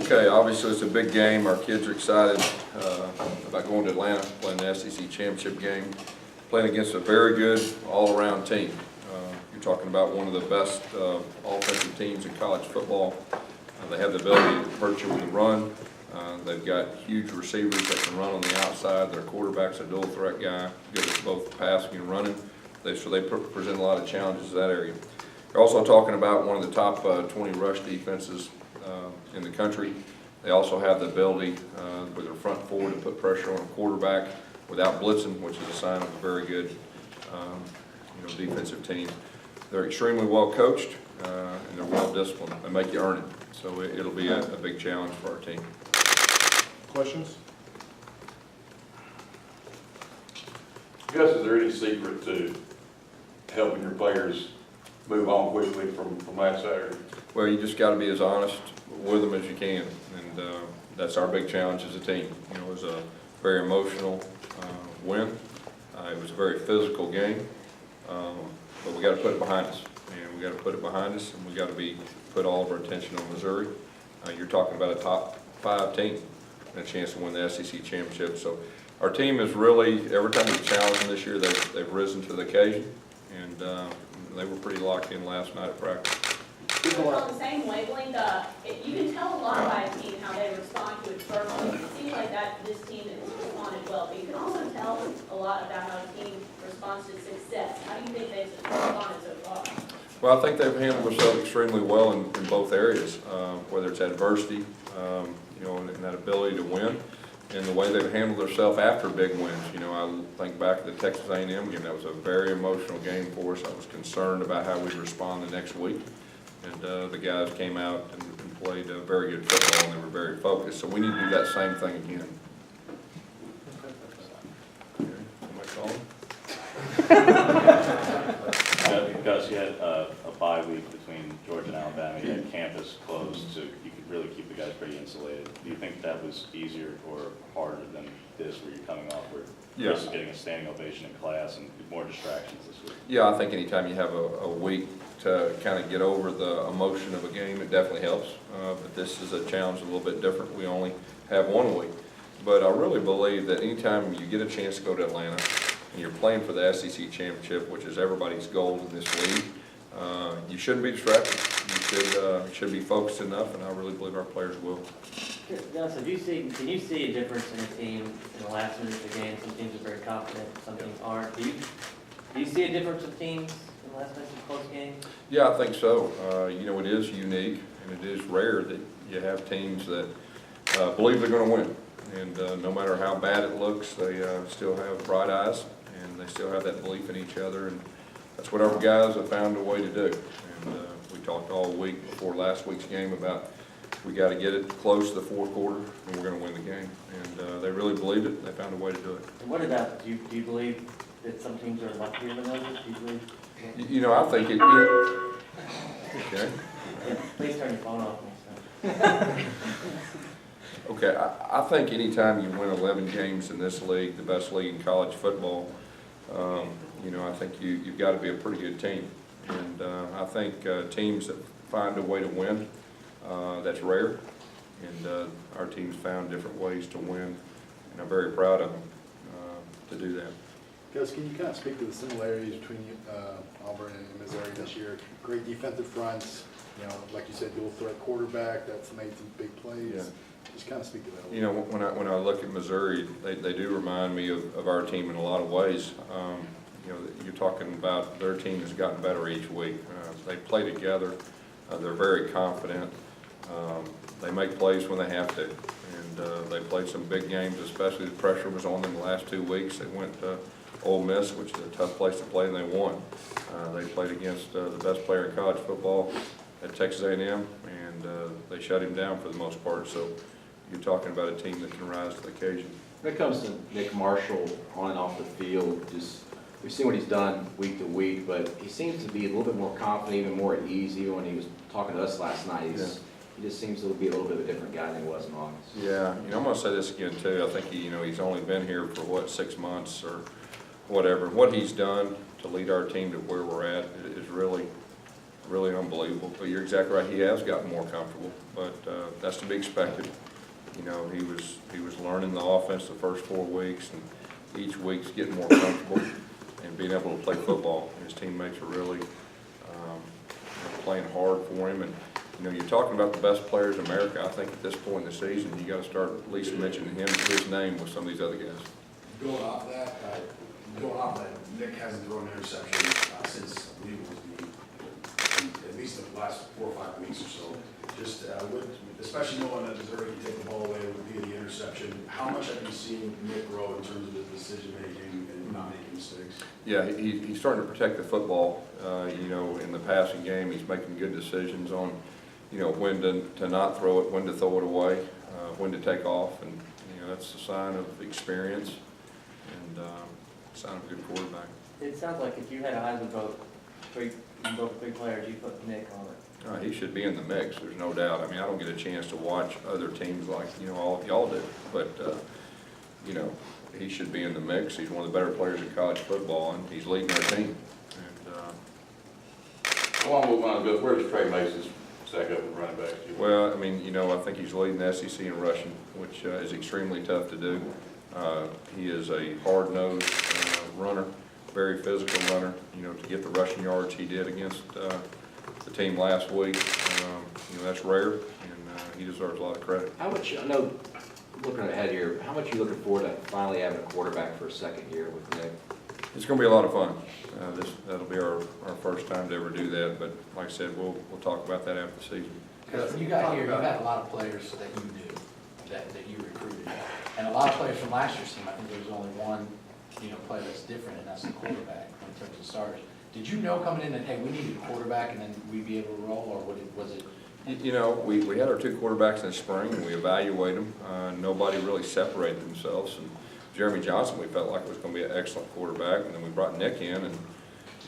Okay, obviously it's a big game. Our kids are excited about going to Atlanta, playing the SEC championship game, playing against a very good all-around team. You're talking about one of the best offensive teams in college football. They have the ability to hurt you with the run. They've got huge receivers that can run on the outside. Their quarterback's a dual threat guy, good at both passing and running. So they present a lot of challenges in that area. You're also talking about one of the top 20 rush defenses in the country. They also have the ability with their front four to put pressure on a quarterback without blitzing, which is a sign of a very good defensive team. They're extremely well coached and they're well disciplined. They make you earn it. So it'll be a big challenge for our team. Questions? Gus, is there any secret to helping your players move on quickly from last Saturday? Well, you just got to be as honest with them as you can, and that's our big challenge as a team. You know, it was a very emotional win. It was a very physical game, but we got to put it behind us, and we got to put it behind us, and we got to put all of our attention on Missouri. You're talking about a top 5 team and a chance to win the SEC championship. So our team is really, every time we challenge them this year, they've risen to the occasion, and they were pretty locked in last night at practice. On the same wavelength, you can tell a lot by a team how they respond to adversity. It seems like this team has responded well, but you can also tell a lot about how a team responds to success. How do you think they've responded so far? Well, I think they've handled themselves extremely well in both areas, whether it's adversity, and that ability to win, and the way they've handled themselves after big wins. You know, I think back to the Texas A&M game. That was a very emotional game for us. I was concerned about how we'd respond the next week. And the guys came out and played very good football, and they were very focused. So we need to do that same thing again. Gus, you had a bye week between Georgia and Alabama. You had campus closed, so you could really keep the guys pretty insulated. Do you think that was easier or harder than this, where you're coming off where Chris is getting a standing ovation in class and more distractions this week? Yeah, I think anytime you have a week to kind of get over the emotion of a game, it definitely helps. But this is a challenge a little bit different. We only have 1 week. But I really believe that anytime you get a chance to go to Atlanta and you're playing for the SEC championship, which is everybody's goal in this league, you shouldn't be distracted. You should be focused enough, and I really believe our players will. Gus, can you see a difference in a team in the last minute of the game? Some teams are very confident, some teams aren't. Do you see a difference of teams in the last minute of a close game? Yeah, I think so. It is unique, and it is rare that you have teams that believe they're going to win. And no matter how bad it looks, they still have bright eyes, and they still have that belief in each other. And that's what our guys have found a way to do. And we talked all week before last week's game about we got to get it close to the fourth quarter, and we're going to win the game. And they really believed it. They found a way to do it. And what about, do you believe that some teams are luckier than others? Do you believe? I think it. Okay. Yeah, please turn your phone off. Okay, I think anytime you win 11 games in this league, the best league in college football, I think you've got to be a pretty good team. And I think teams that find a way to win, that's rare. And our team's found different ways to win, and I'm very proud of them to do that. Gus, can you kind of speak to the similarities between Auburn and Missouri this year? Great defensive fronts, like you said, dual threat quarterback that's made some big plays. Yeah. Just kind of speak to that. When I look at Missouri, they do remind me of our team in a lot of ways. You're talking about their team has gotten better each week. They play together. They're very confident. They make plays when they have to. And they played some big games, especially the pressure was on them the last 2 weeks. They went to Ole Miss, which is a tough place to play, and they won. They played against the best player in college football at Texas A&M, and they shut him down for the most part. So you're talking about a team that can rise to the occasion. When it comes to Nick Marshall on and off the field, we've seen what he's done week to week, but he seems to be a little bit more confident, even more at ease. Even when he was talking to us last night, he just seems to be a little bit of a different guy than he was in August. Yeah, I'm going to say this again too. I think he's only been here for 6 months or whatever. What he's done to lead our team to where we're at is really unbelievable. But you're exactly right. He has gotten more comfortable, but that's to be expected. You know, he was learning the offense the first 4 weeks, and each week's getting more comfortable and being able to play football. And his teammates are really playing hard for him. And you know, you're talking about the best players in America. I think at this point in the season, you got to start at least mentioning his name with some of these other guys. Going off that, Nick hasn't thrown an interception since I believe it was at least the last 4 or 5 weeks or so. Just especially knowing that Missouri can take the ball away via the interception, how much have you seen Nick grow in terms of his decision making and not making mistakes? Yeah, he's starting to protect the football. You know, in the passing game, he's making good decisions on, you know, when to not throw it, when to throw it away, when to take off, and you know, that's a sign of experience and a sign of a good quarterback. It sounds like if you had a Heisman vote, you vote for 3 players, you put Nick on it. He should be in the mix, there's no doubt. I mean, I don't get a chance to watch other teams like, you know, all of y'all do, but, you know, he should be in the mix. He's one of the better players in college football, and he's leading our team. And, I want to move on, but where's Trey Mason's stack up with running backs? well, I mean, you know, I think he's leading the SEC in rushing, which is extremely tough to do. He is a hard-nosed runner, very physical runner. You know, to get the rushing yards he did against the team last week, you know, that's rare, and he deserves a lot of credit. How much, I know, looking ahead here, how much are you looking forward to finally having a quarterback for a second year with Nick? It's going to be a lot of fun. That'll be our first time to ever do that, but like I said, we'll talk about that after the season. Because when you got here, you had a lot of players that you knew, that you recruited. And a lot of players from last year's team, I think there was only one, you know, player that's different, and that's the quarterback in terms of starters. Did you know coming in that, hey, we needed a quarterback and then we'd be able to roll, or was it? You know, we had our 2 quarterbacks in the spring, and we evaluated them. Nobody really separated themselves. And Jeremy Johnson, we felt like was going to be an excellent quarterback, and then we brought Nick in, and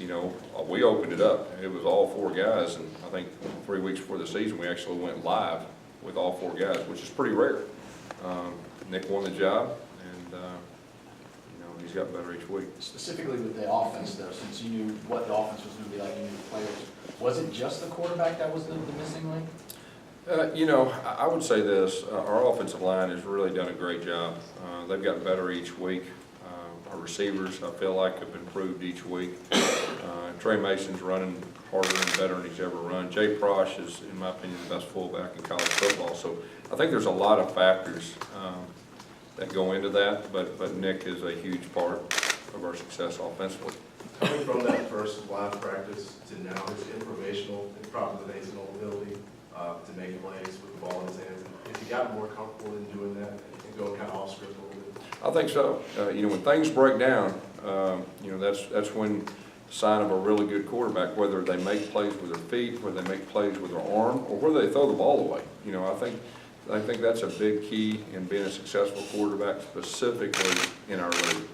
you know, we opened it up. It was all 4 guys, and I think 3 weeks before the season, we actually went live with all 4 guys, which is pretty rare. Nick won the job, and you know, he's got better each week. Specifically with the offense, though, since you knew what the offense was going to be like, you knew the players, was it just the quarterback that was the missing link? You know, I would say this, our offensive line has really done a great job. They've gotten better each week. Our receivers, I feel like, have improved each week. Trey Mason's running harder and better than he's ever run. Jay Prosh is, in my opinion, the best fullback in college football. So I think there's a lot of factors that go into that, but Nick is a huge part of our success offensively. Coming from that first live practice to now, his informational, improvisational ability to make plays with the ball in his hands, has he gotten more comfortable in doing that and going kind of off script a little bit? I think so. You know, when things break down, you know, that's when sign of a really good quarterback, whether they make plays with their feet, whether they make plays with their arm, or whether they throw the ball away. You know, I think that's a big key in being a successful quarterback, specifically in our league.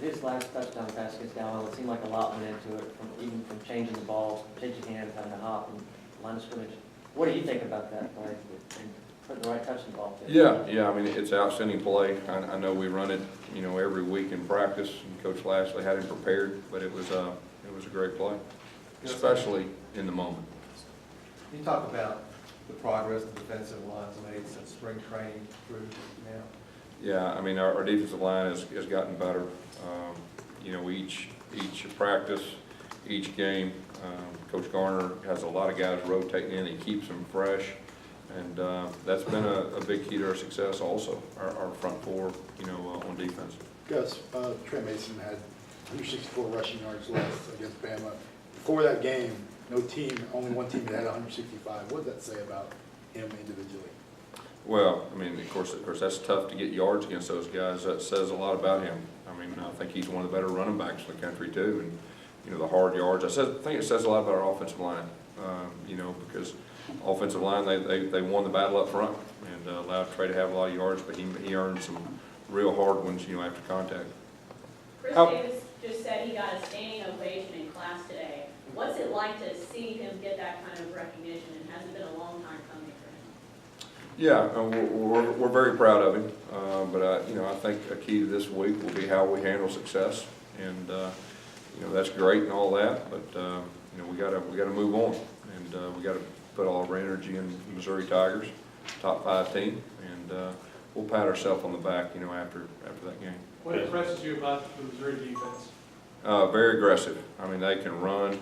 His last touchdown pass against Alabama, it seemed like a lot went into it, even from changing the ball, changing hands, having to hop, and line of scrimmage. What do you think about that play, and putting the right touch in the ball? Yeah, I mean, it's an outstanding play. I know we run it, you know, every week in practice, and Coach Lashley had him prepared, but it was a great play, especially in the moment. Can you talk about the progress the defensive line's made since spring training through now? Yeah, I mean, our defensive line has gotten better. You know, each practice, each game, Coach Garner has a lot of guys rotating in. He keeps them fresh, and that's been a big key to our success also, our front 4, you know, on defense. Gus, Trey Mason had 164 rushing yards last against Bama. Before that game, only one team that had 165. What does that say about him individually? Well, I mean, of course, that's tough to get yards against those guys. That says a lot about him. I mean, I think he's one of the better running backs in the country too, and you know, the hard yards. I think it says a lot about our offensive line. You know, because offensive line, they won the battle up front and allowed Trey to have a lot of yards, but he earned some real hard ones, you know, after contact. Chris Davis just said he got a standing ovation in class today. What's it like to see him get that kind of recognition, and has it been a long time coming for him? Yeah, we're very proud of him, but you know, I think a key to this week will be how we handle success, and you know, that's great and all that, but you know, we gotta move on, and we gotta put all of our energy in the Missouri Tigers, top 5 team, and we'll pat ourselves on the back, after that game. What impresses you about the Missouri defense? Very aggressive. I mean, they can run,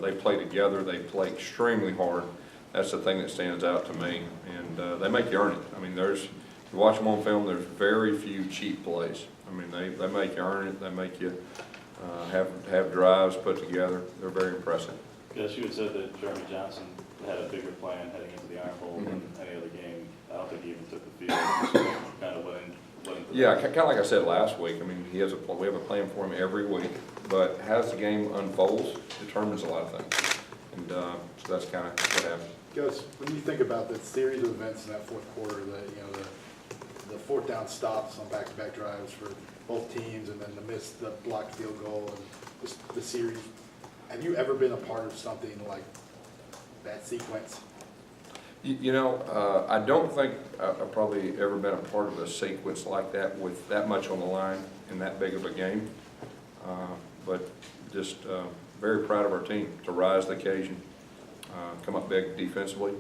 they play together, they play extremely hard. That's the thing that stands out to me, and they make you earn it. I mean, you watch them on film, there's very few cheap plays. I mean, they make you earn it, they make you have drives put together. They're very impressive. Gus, you had said that Jeremy Johnson had a bigger plan heading into the Iron Bowl than any other game. I don't think he even took the field. Just kind of went into Yeah, kind of like I said last week. I mean, we have a plan for him every week, but as the game unfolds, determines a lot of things. And so that's kind of what happened. Gus, when you think about that series of events in that fourth quarter, the fourth down stops on back-to-back drives for both teams, and then the blocked field goal, and just the series, have you ever been a part of something like that sequence? I don't think I've probably ever been a part of a sequence like that with that much on the line in that big of a game. But just very proud of our team to rise to the occasion, come up big defensively,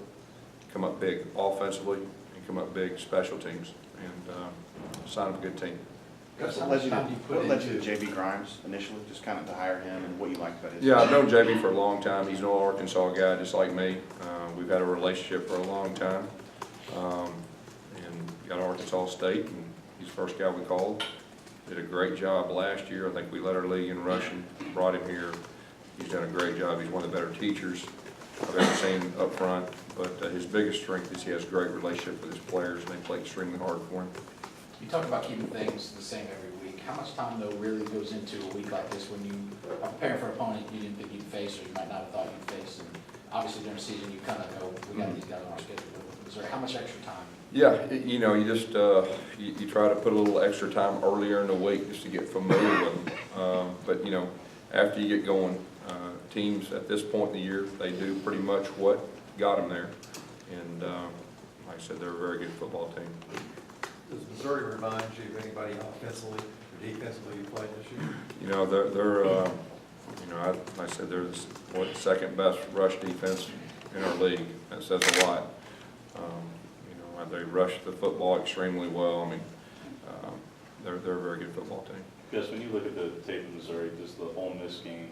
come up big offensively, and come up big special teams, and sign up a good team. Gus, how What much led time do you put you to into? JB Grimes initially, just kind of to hire him and what you liked about his? Yeah, I've known JB for a long time. He's an old Arkansas guy, just like me. We've had a relationship for a long time, and got Arkansas State, and he's the first guy we called. Did a great job last year. I think we led our league in rushing, brought him here. He's done a great job. He's one of the better teachers I've ever seen up front, but his biggest strength is he has a great relationship with his players, and they play extremely hard for him. You talk about keeping things the same every week. How much time, though, really goes into a week like this when you are preparing for an opponent you didn't think you'd face, or you might not have thought you'd face? And obviously during the season, you kind of know, we got these guys on our schedule. Is there how much extra time? Yeah, you just, you try to put a little extra time earlier in the week just to get familiar with them. But, after you get going, teams at this point in the year, they do pretty much what got them there. And like I said, they're a very good football team. Does Missouri remind you of anybody offensively or defensively you played this year? Like I said, they're the second best rush defense in our league. That says a lot. They rush the football extremely well. I mean, they're a very good football team. Gus, when you look at the tape of Missouri, does the Ole Miss game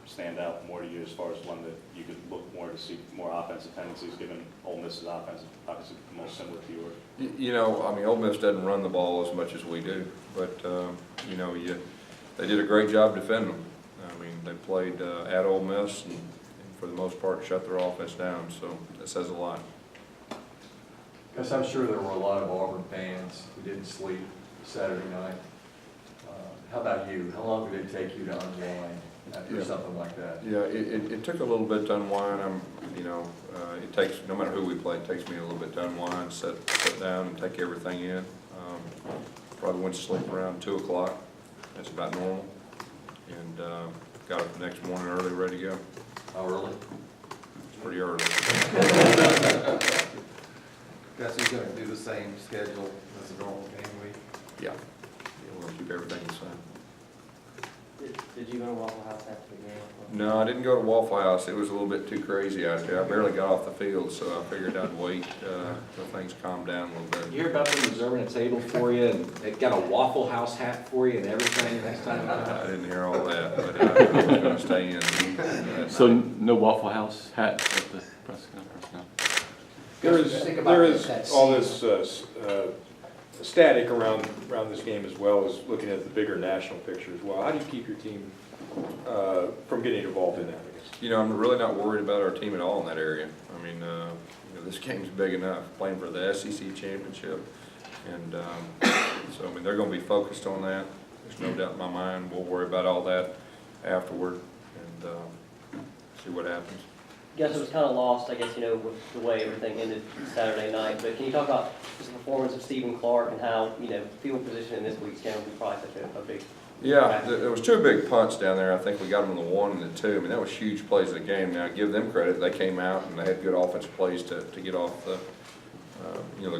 stand out more to you as far as one that you could look more to see more offensive tendencies, given Ole Miss's offense obviously the most similar to yours? Ole Miss doesn't run the ball as much as we do, but they did a great job defending them. I mean, they played at Ole Miss and for the most part shut their offense down, so that says a lot. Guess I'm sure there were a lot of Auburn fans who didn't sleep Saturday night. How about you? How long did it take you to unwind after something like that? Yeah, it took a little bit to unwind. It takes, no matter who we play, it takes me a little bit to unwind, sit down and take everything in. Probably went to sleep around 2 o'clock. That's about normal. And got up the next morning early, ready to go. How early? It's pretty early. Gus, he's going to do the same schedule as a normal game week? Yeah. We're going to keep everything the same. Did you go to Waffle House after the game? No, I didn't go to Waffle House. It was a little bit too crazy out there. I barely got off the field, so I figured I'd wait till things calmed down a little bit. You hear about them reserving a table for you, and they've got a Waffle House hat for you and everything next time? I didn't hear all that, but I was going to stay in. So no Waffle House hat at the press conference, no? There is all this static around this game as well as looking at the bigger national picture as well. How do you keep your team from getting involved in that, I guess? I'm really not worried about our team at all in that area. I mean, this game's big enough, playing for the SEC championship. And so, they're going to be focused on that. There's no doubt in my mind. We'll worry about all that afterward and see what happens. Guess it was kind of lost, I guess, with the way everything ended Saturday night. But can you talk about just the performance of Stephen Clark and how, field position in this week's game will be probably such a big... Yeah, there was 2 big punts down there. I think we got them on the 1 and the 2. That was huge plays of the game. Now, give them credit. They came out and they had good offensive plays to get off the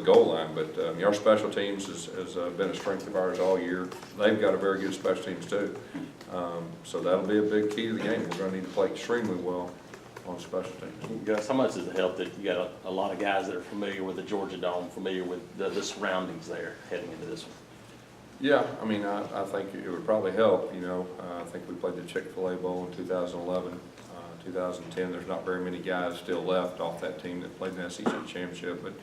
goal line. But our special teams has been a strength of ours all year. They've got a very good special teams too. So that'll be a big key to the game. We're going to need to play extremely well on special teams. Gus, how much does it help that you got a lot of guys that are familiar with the Georgia Dome, familiar with the surroundings there heading into this one? Yeah, I mean, I think it would probably help, you know. I think we played the Chick-fil-A Bowl in 2011. 2010, there's not very many guys still left off that team that played in the SEC championship, but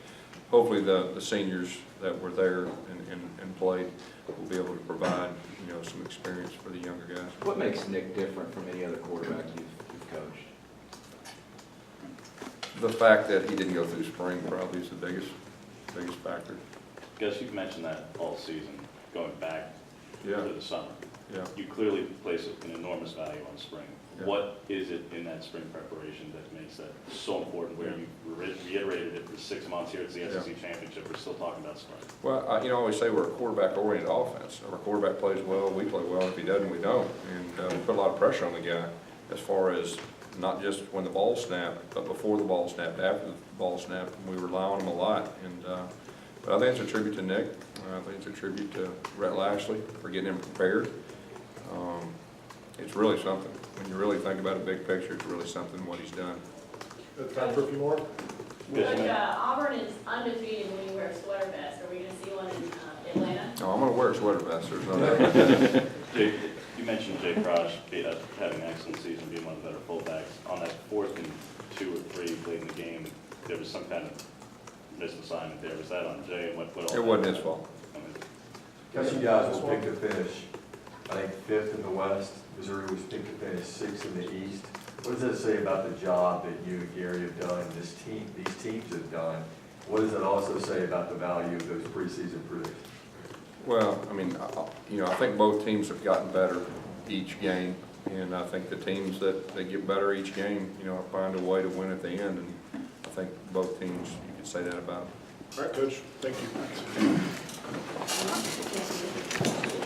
hopefully the seniors that were there and played will be able to provide, you know, some experience for the younger guys. What makes Nick different from any other quarterback you've coached? The fact that he didn't go through spring probably is the biggest factor. Gus, you've mentioned that all season, going back Yeah. to the summer. Yeah. You clearly place an enormous value on spring. Yeah. What is it in that spring preparation that makes that so important, where you reiterated it for 6 months here at the SEC Championship, we're still talking about spring? Well, you know, I always say we're a quarterback-oriented offense. If our quarterback plays well, we play well. If he doesn't, we don't. And we put a lot of pressure on the guy as far as not just when the ball snapped, but before the ball snapped, after the ball snapped. And we rely on him a lot. And but I think it's a tribute to Nick. I think it's a tribute to Rhett Lashley for getting him prepared. It's really something. When you really think about a big picture, it's really something what he's done. Time for a few more? Coach, Auburn is undefeated when you wear a sweater vest. Are we going to see one in Atlanta? No, I'm going to wear a sweater vest. There's no doubt. Jay, you mentioned Jay Frosch having an excellent season, being one of the better fullbacks. On that 4th and 2 or 3 late in the game, there was some kind of missed assignment there. Was that on Jay? And what all It wasn't his fault. I mean, Guess you guys will pick to finish, I think, 5th in the West. Missouri was picked to finish 6th in the East. What does that say about the job that you and Gary have done, these teams have done? What does that also say about the value of those preseason predictions? Well, I mean, you know, I think both teams have gotten better each game, and I think the teams that get better each game, you know, find a way to win at the end, and I think both teams, you could say that about. All right, Coach, thank you.